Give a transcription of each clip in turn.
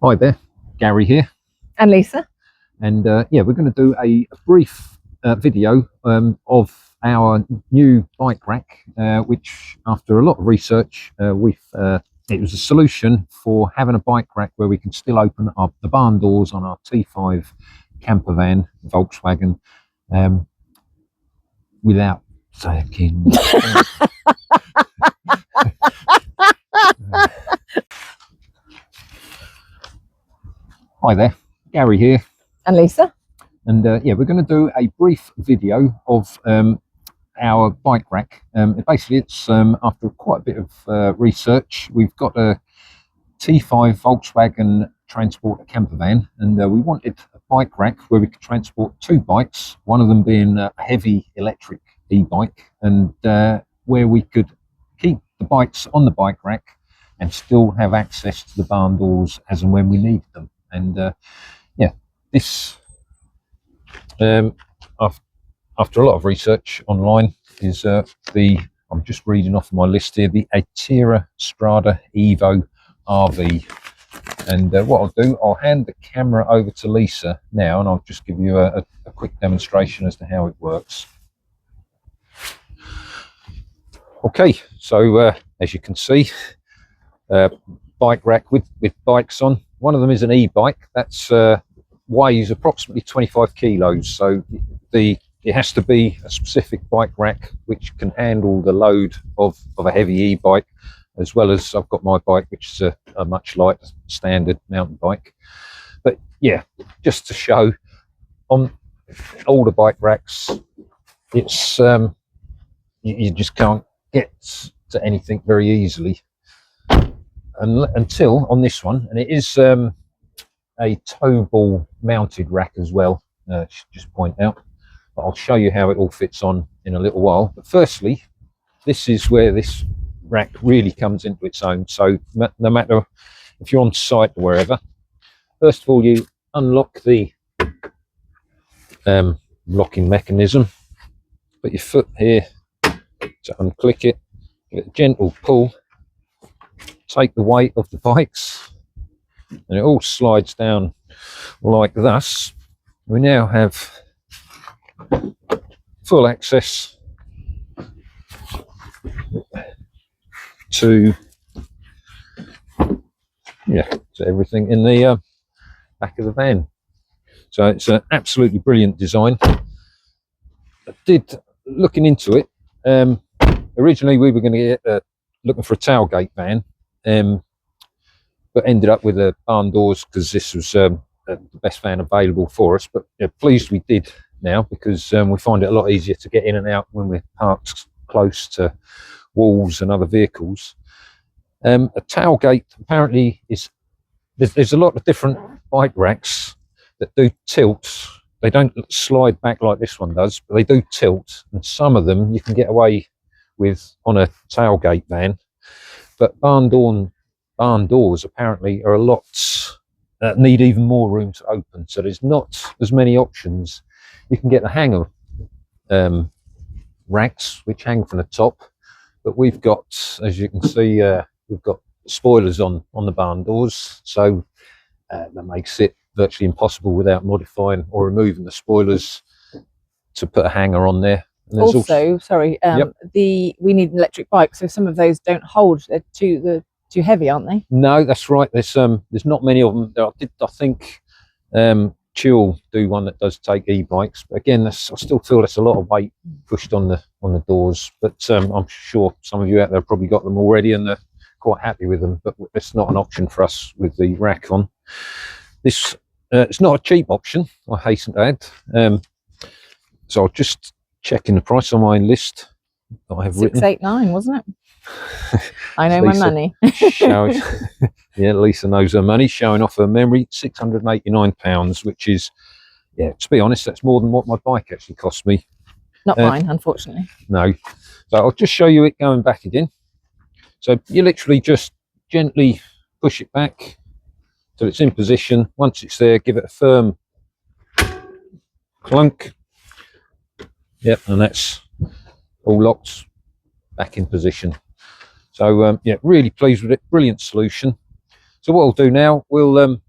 Hi there, Gary here. And Lisa. And yeah, we're going to do a brief video of our new bike rack, which after a lot of research, it was a solution for having a bike rack where we can still open up the barn doors on our T5 campervan, Volkswagen, without taking... Hi there, Gary here. And Lisa. And yeah, we're going to do a brief video of our bike rack. Basically, it's after quite a bit of research, we've got a T5 Volkswagen Transporter campervan, and we wanted a bike rack where we could transport two bikes, one of them being a heavy electric e-bike, and where we could keep the bikes on the bike rack and still have access to the barn doors as and when we needed them. And yeah, this after a lot of research online is I'm just reading off my list here, the Atera STRADA EVO RV. And what I'll do, I'll hand the camera over to Lisa now, and I'll just give you a quick demonstration as to how it works. Okay, so as you can see, bike rack with bikes on. One of them is an e-bike that's weighs approximately 25 kilos, so it has to be a specific bike rack which can handle the load of a heavy e-bike, as well as I've got my bike, which is a much lighter standard mountain bike. But yeah, just to show, on all the bike racks, it's you just can't get to anything very easily, until on this one, and it is a tow ball mounted rack as well, just point out, but I'll show you how it all fits on in a little while. But firstly, this is where this rack really comes into its own. So no matter if you're on site or wherever, first of all you unlock the locking mechanism, put your foot here to unclick it, give it a gentle pull, take the weight of the bikes, and it all slides down like thus. We now have full access to everything in the back of the van. So it's an absolutely brilliant design. I did, looking into it, originally we were going to get looking for a tailgate van, but ended up with a barn doors because this was the best van available for us. But pleased we did now, because we find it a lot easier to get in and out when we're parked close to walls and other vehicles. A tailgate apparently is, there's a lot of different bike racks that do tilt. They don't slide back like this one does, but they do tilt, and some of them you can get away with on a tailgate van. But barn doors apparently are a lot, need even more room to open, so there's not as many options. You can get the hanger racks which hang from the top, but we've got, as you can see, we've got spoilers on the barn doors, so that makes it virtually impossible without modifying or removing the spoilers to put a hanger on there. Also, sorry, we need an electric bike, so some of those don't hold. They're too heavy, aren't they? No, that's right. There's not many of them. I think Chil do one that does take e-bikes, but again, I still feel that's a lot of weight pushed on the doors. But I'm sure some of you out there have probably got them already and they're quite happy with them. But it's not an option for us with the rack on. This it's not a cheap option, I hasten to add. So I'll just check in the price on my list that I have written. 689, wasn't it? I know Lisa, my money. Yeah, Lisa knows her money, showing off her memory. £689, which is, yeah, to be honest, that's more than what my bike actually cost me. Not mine, unfortunately. No. So I'll just show you it going back again. So you literally just gently push it back till it's in position. Once it's there, give it a firm clunk. Yep, and that's all locked back in position. So yeah, really pleased with it. Brilliant solution. So what we'll do now, we'll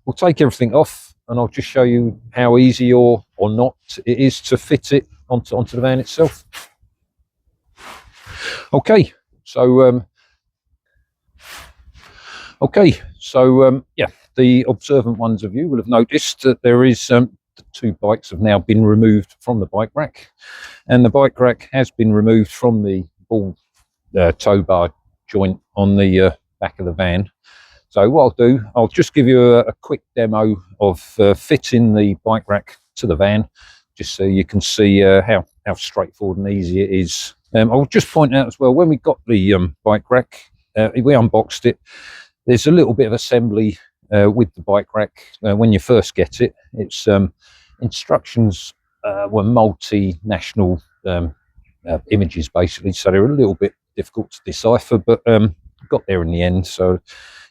we'll take everything off, and I'll just show you how easy or not it is to fit it onto the van itself. Okay, so yeah, the observant ones of you will have noticed that there is the two bikes have now been removed from the bike rack, and the bike rack has been removed from the ball tow bar joint on the back of the van. So what I'll do, I'll just give you a quick demo of fitting the bike rack to the van, just so you can see how straightforward and easy it is. I'll just point out as well, when we got the bike rack, we unboxed it. There's a little bit of assembly with the bike rack when you first get it. Its instructions were multinational images, basically, so they're a little bit difficult to decipher, but got there in the end. So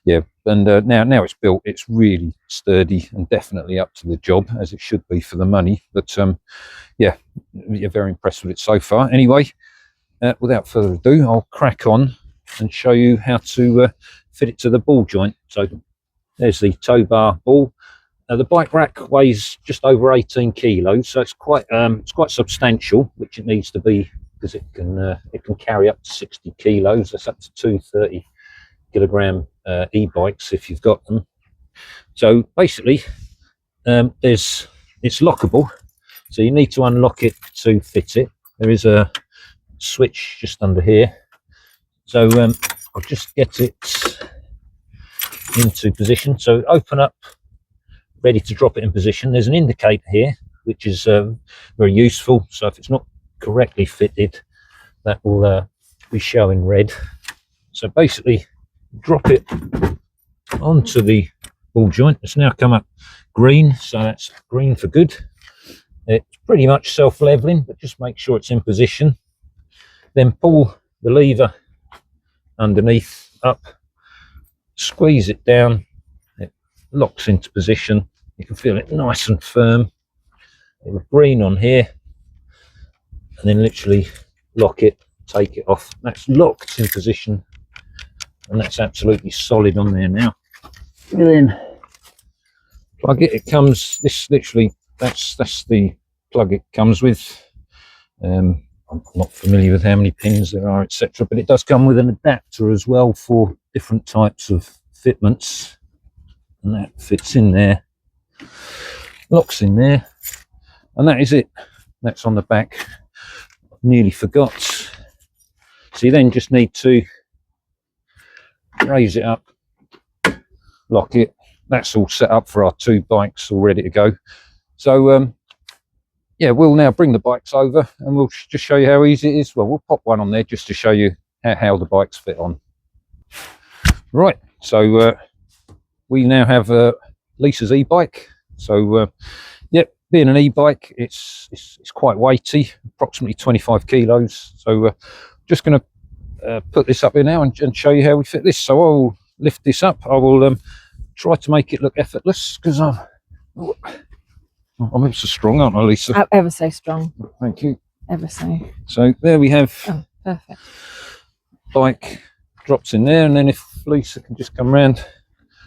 yeah, and now it's built, it's really sturdy and definitely up to the job, as it should be for the money. But yeah, you're very impressed with it so far. Anyway, without further ado, I'll crack on and show you how to fit it to the ball joint. So there's the tow bar ball. The bike rack weighs just over 18 kilos, so it's quite substantial, which it needs to be, because it can carry up to 60 kilos. That's up to 230 kilogram e-bikes if you've got them. So basically, it's lockable, so you need to unlock it to fit it. There is a switch just under here, so I'll just get it into position. So open up, ready to drop it in position. There's an indicator here, which is very useful. So if it's not correctly fitted, that will be showing red. So basically, drop it onto the ball joint. It's now come up green, so that's green for good. It's pretty much self-leveling, but just make sure it's in position. Then pull the lever underneath up, squeeze it down, it locks into position. You can feel it nice and firm. It was green on here, and then literally lock it, take it off. That's locked in position, and that's absolutely solid on there now. And then plug it. It comes, this literally, that's the plug it comes with. I'm not familiar with how many pins there are, etc., but it does come with an adapter as well for different types of fitments, and that fits in there, locks in there, and that is it. That's on the back. Nearly forgot. So you then just need to raise it up, lock it. That's all set up for our two bikes, all ready to go. So yeah, we'll now bring the bikes over and we'll just show you how easy it is. Well, we'll pop one on there just to show you how the bikes fit on. Right, so we now have Lisa's e-bike. So yep, being an e-bike, it's quite weighty, approximately 25 kilos. So just going to put this up here now and show you how we fit this. So I'll lift this up. I will try to make it look effortless, because I'm ever so strong, aren't I, Lisa? Ever so strong. Thank you. Ever so. So there we have. Oh, perfect. Bike drops in there, and then if Lisa can just come round.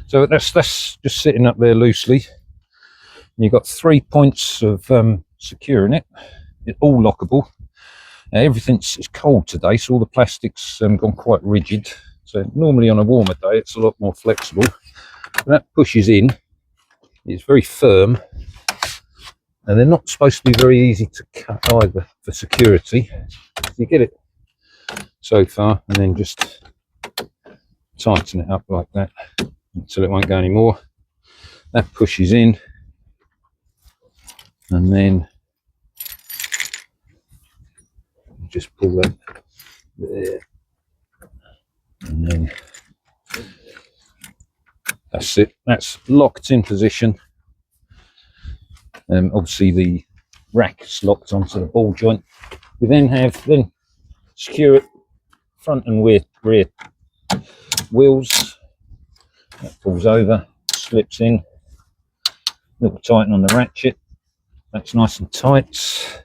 So that's just sitting up there loosely. You've got 3 points of securing it. It's all lockable. Everything's cold today, so all the plastic's gone quite rigid. So normally on a warmer day, it's a lot more flexible. But that pushes in. It's very firm. And they're not supposed to be very easy to cut either for security. So you get it so far, and then just tighten it up like that until it won't go anymore. That pushes in, and then just pull that there, and then that's it. That's locked in position. Obviously the rack is locked onto the ball joint. We then secure it front and rear wheels. That pulls over, slips in, little tighten on the ratchet. That's nice and tight.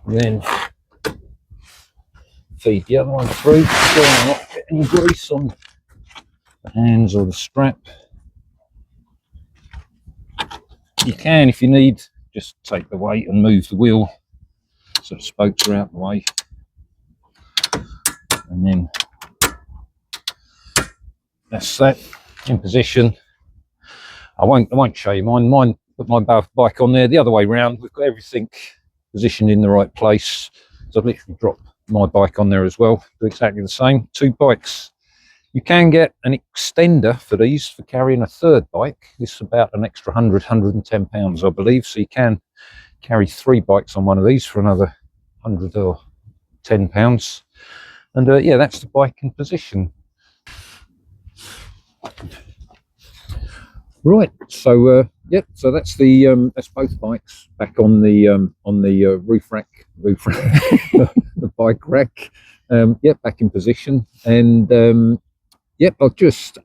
Then feed the other one through, so I'm not getting any grease on the hands or the strap. you can, if you need, just take the weight and move the wheel so the spokes are out the way, and then that's that in position. I won't show you mine. Put my bike on there the other way round. We've got everything positioned in the right place. So I've literally dropped my bike on there as well. Do exactly the same. 2 bikes. You can get an extender for these for carrying a third bike. This is about an extra 110 pounds, I believe. So you can carry 3 bikes on one of these for another 100 or 10 pounds. And yeah, that's the bike in position. Right, so yep, so that's that's both bikes back on the roof rack, the bike rack. Yep, back in position, and yep, I've just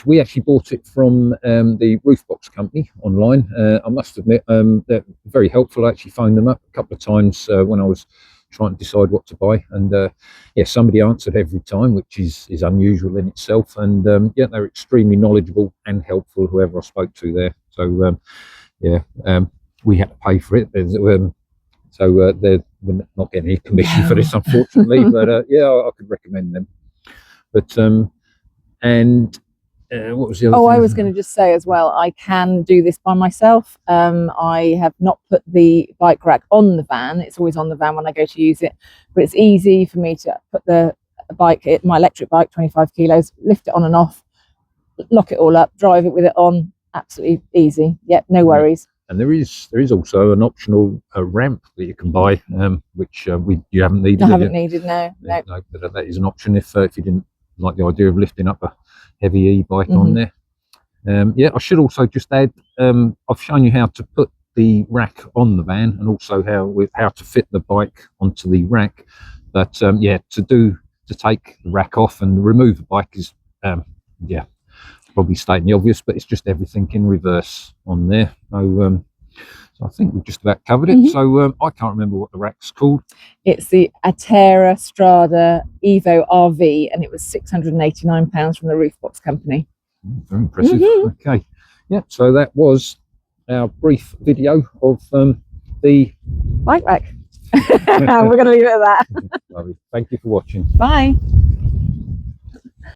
we actually bought it from the roof box company online. I must admit, they're very helpful. I actually phoned them up a couple of times when I was trying to decide what to buy, and yeah, somebody answered every time, which is unusual in itself. And yeah, they're extremely knowledgeable and helpful, whoever I spoke to there. So yeah, we had to pay for it. So we're not getting any commission for this, unfortunately. But yeah, I could recommend them. But and what was the other thing? I was going to just say as well, I can do this by myself. I have not put the bike rack on the van. It's always on the van when I go to use it, but it's easy for me to put the bike, my electric bike, 25 kilos, lift it on and off, lock it all up, drive it with it on. Absolutely easy. Yep, no worries. And there is also an optional ramp that you can buy, which you haven't needed. I haven't needed, no. But that is an option if you didn't like the idea of lifting up a heavy e-bike on there. Yeah, I should also just add, I've shown you how to put the rack on the van, and also how to fit the bike onto the rack. But yeah, to take the rack off and remove the bike is yeah, probably stating the obvious, but it's just everything in reverse on there. So I think we've just about covered it. So I can't remember what the rack's called. It's the Atera STRADA EVO RV, and it was £689 from the roof box company. Very impressive. Okay, yeah, so that was our brief video of the bike rack. We're going to leave it at that. Thank you for watching. Bye.